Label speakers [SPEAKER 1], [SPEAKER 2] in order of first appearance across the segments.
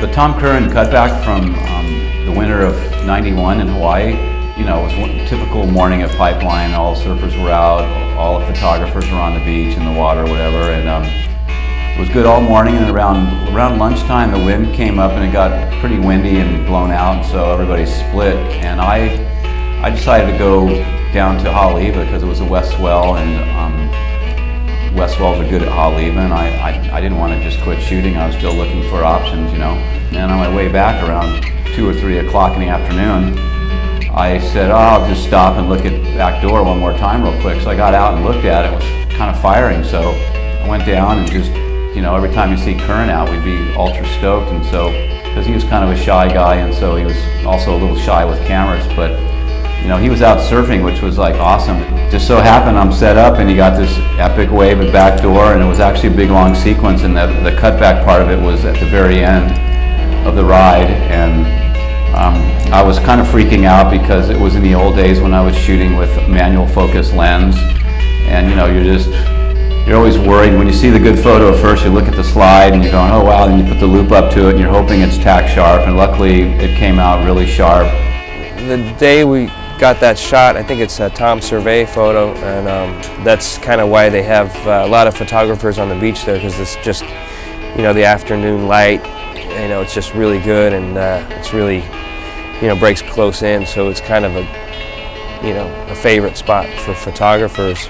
[SPEAKER 1] The Tom Curren cutback from the winter of '91 in Hawaii, you know, it was one typical morning at Pipeline. All the surfers were out, all the photographers were on the beach, in the water, whatever, and it was good all morning. And around lunchtime, the wind came up and it got pretty windy and blown out, and so everybody split. And I decided to go down to Haleiwa because it was a west swell, and west swells are good at Haleiwa, and I didn't want to just quit shooting. I was still looking for options, you know. And on my way back around 2 or 3 o'clock in the afternoon, I said, oh, I'll just stop and look at Backdoor one more time real quick. So I got out and looked at it. It was kind of firing, so I went down and just, you know, every time you see Curren out, we'd be ultra stoked. And so, because he was kind of a shy guy, and so he was also a little shy with cameras, but you know, he was out surfing, which was like awesome. Just so happened I'm set up and he got this epic wave at Backdoor, and it was actually a big long sequence, and the cutback part of it was at the very end of the ride. And I was kind of freaking out because it was in the old days when I was shooting with manual focus lens, and you know, you're always worried when you see the good photo. First you look at the slide and you're going, oh wow, and you put the loop up to it and you're hoping it's tack sharp, and luckily it came out really sharp.
[SPEAKER 2] The day we got that shot, I think it's a Tom Survey photo, and that's kind of why they have a lot of photographers on the beach there, because it's just, you know, the afternoon light, you know, it's just really good, and it's really, you know, breaks close in, so it's kind of a, you know, a favorite spot for photographers.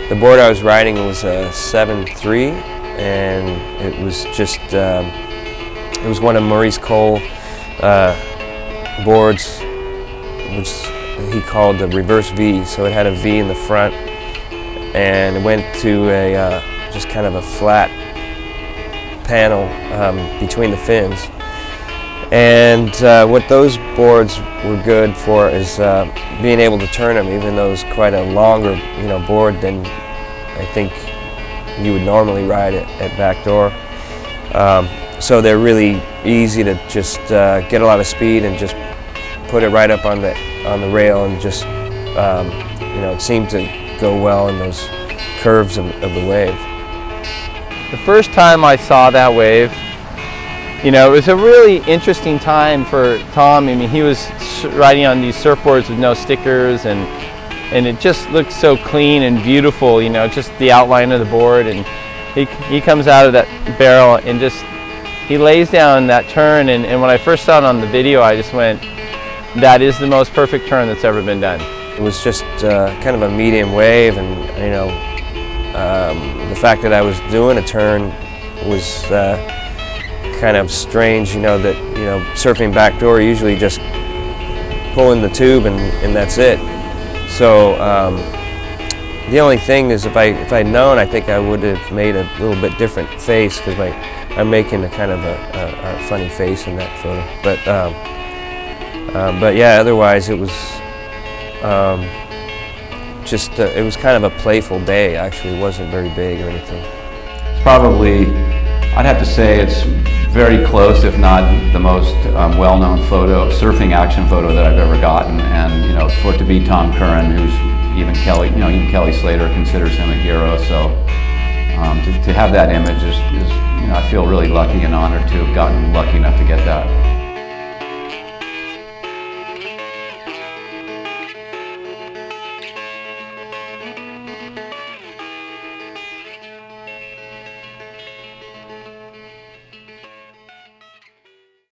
[SPEAKER 2] The board I was riding was a 7.3, and it was just, it was one of Maurice Cole boards, which he called the reverse V. So it had a V in the front, and it went to a just kind of a flat panel between the fins. And what those boards were good for is being able to turn them, even though it's quite a longer, you know, board than I think you would normally ride at Backdoor. So they're really easy to just get a lot of speed and just put it right up on the rail, and just you know, it seemed to go well in those curves of the wave.
[SPEAKER 3] The first time I saw that wave, you know, it was a really interesting time for Tom. I mean, he was riding on these surfboards with no stickers, and it just looked so clean and beautiful, you know, just the outline of the board. And he comes out of that barrel and just, he lays down that turn, and when I first saw it on the video, I just went, that is the most perfect turn that's ever been done.
[SPEAKER 2] It was just kind of a medium wave, and you know, the fact that I was doing a turn was kind of strange. You know, that, you know, surfing Backdoor, usually just pulling the tube and that's it. So the only thing is, if I'd known, I think I would have made a little bit different face, because I'm making a kind of a funny face in that photo. But yeah, otherwise it was just, it was kind of a playful day, actually. It wasn't very big or anything.
[SPEAKER 1] It's probably, I'd have to say it's very close, if not the most well-known photo, surfing action photo that I've ever gotten. And you know, for it to be Tom Curren, who's even Kelly, you know, even Kelly Slater considers him a hero. So to have that image is, you know, I feel really lucky and honored to have gotten lucky enough to get that.